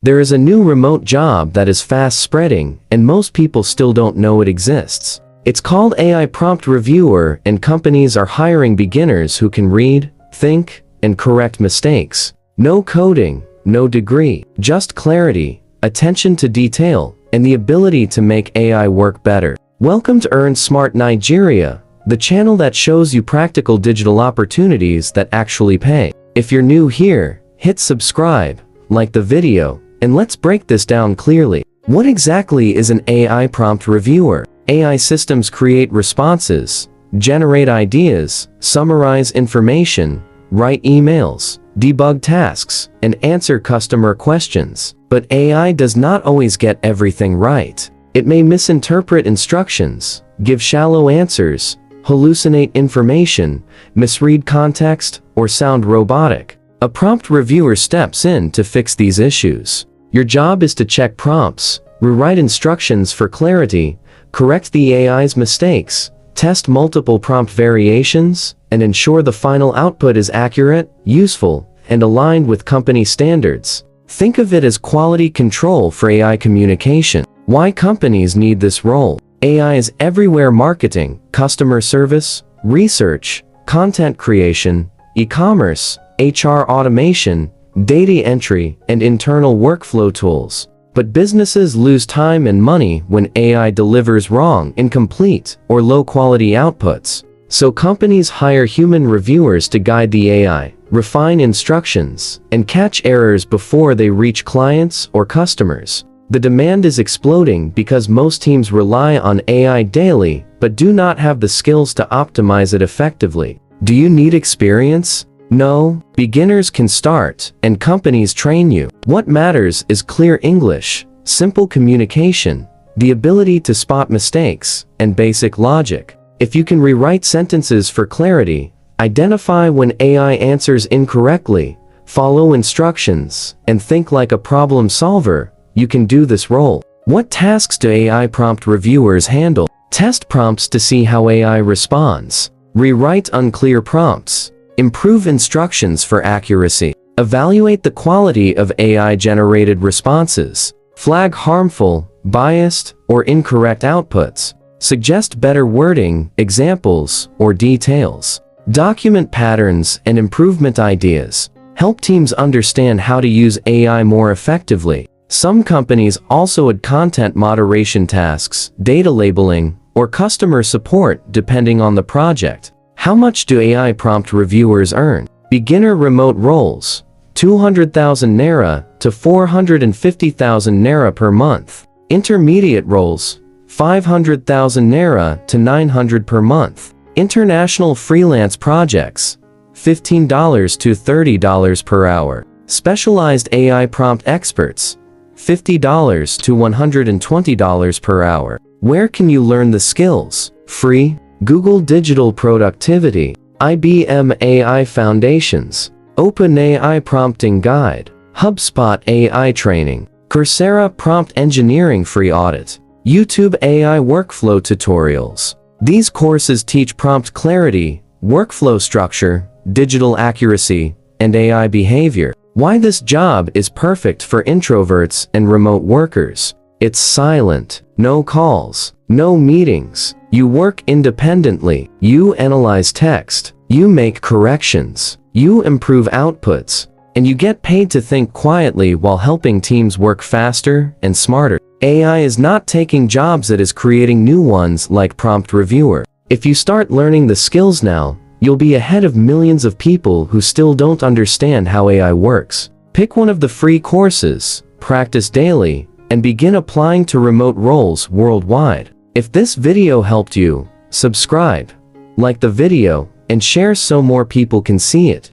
There is a new remote job that is fast spreading, and most people still don't know it exists. It's called AI prompt reviewer, and companies are hiring beginners who can read, think, and correct mistakes. No coding, no degree, just clarity, attention to detail, and the ability to make AI work better. Welcome to Earn Smart Nigeria, the channel that shows you practical digital opportunities that actually pay. If you're new here, hit subscribe, like the video, and let's break this down clearly. What exactly is an AI prompt reviewer? AI systems create responses, generate ideas, summarize information, write emails, debug tasks, and answer customer questions. But AI does not always get everything right. It may misinterpret instructions, give shallow answers, hallucinate information, misread context, or sound robotic. A prompt reviewer steps in to fix these issues. Your job is to check prompts, rewrite instructions for clarity, correct the AI's mistakes, test multiple prompt variations, and ensure the final output is accurate, useful, and aligned with company standards. Think of it as quality control for AI communication. Why companies need this role? AI is everywhere: marketing, customer service, research, content creation, e-commerce, HR automation, data entry, and internal workflow tools. But businesses lose time and money when AI delivers wrong, incomplete, or low-quality outputs. So companies hire human reviewers to guide the AI, refine instructions, and catch errors before they reach clients or customers. The demand is exploding because most teams rely on AI daily but do not have the skills to optimize it effectively. Do you need experience? No, beginners can start, and companies train you. What matters is clear English, simple communication, the ability to spot mistakes, and basic logic. If you can rewrite sentences for clarity, identify when AI answers incorrectly, follow instructions, and think like a problem solver, you can do this role. What tasks do AI prompt reviewers handle? Test prompts to see how AI responds. Rewrite unclear prompts. Improve instructions for accuracy. Evaluate the quality of AI-generated responses. Flag harmful, biased, or incorrect outputs. Suggest better wording, examples, or details. Document patterns and improvement ideas. Help teams understand how to use AI more effectively. Some companies also add content moderation tasks, data labeling, or customer support depending on the project. How much do AI prompt reviewers earn? Beginner remote roles, 200,000 naira to 450,000 naira per month. Intermediate roles, 500,000 naira to 900 per month. International freelance projects, $15 to $30 per hour. Specialized AI prompt experts, $50 to $120 per hour. Where can you learn the skills? Free. Google Digital Productivity, IBM AI Foundations, OpenAI Prompting Guide, HubSpot AI Training, Coursera Prompt Engineering Free Audit, YouTube AI Workflow Tutorials. These courses teach prompt clarity, workflow structure, digital accuracy, and AI behavior. Why this job is perfect for introverts and remote workers. It's silent, no calls, no meetings. You work independently, you analyze text, you make corrections, you improve outputs, and you get paid to think quietly while helping teams work faster and smarter. AI is not taking jobs, it is creating new ones like prompt reviewer. If you start learning the skills now, you'll be ahead of millions of people who still don't understand how AI works. Pick one of the free courses, practice daily, and begin applying to remote roles worldwide. If this video helped you, subscribe, like the video, and share so more people can see it.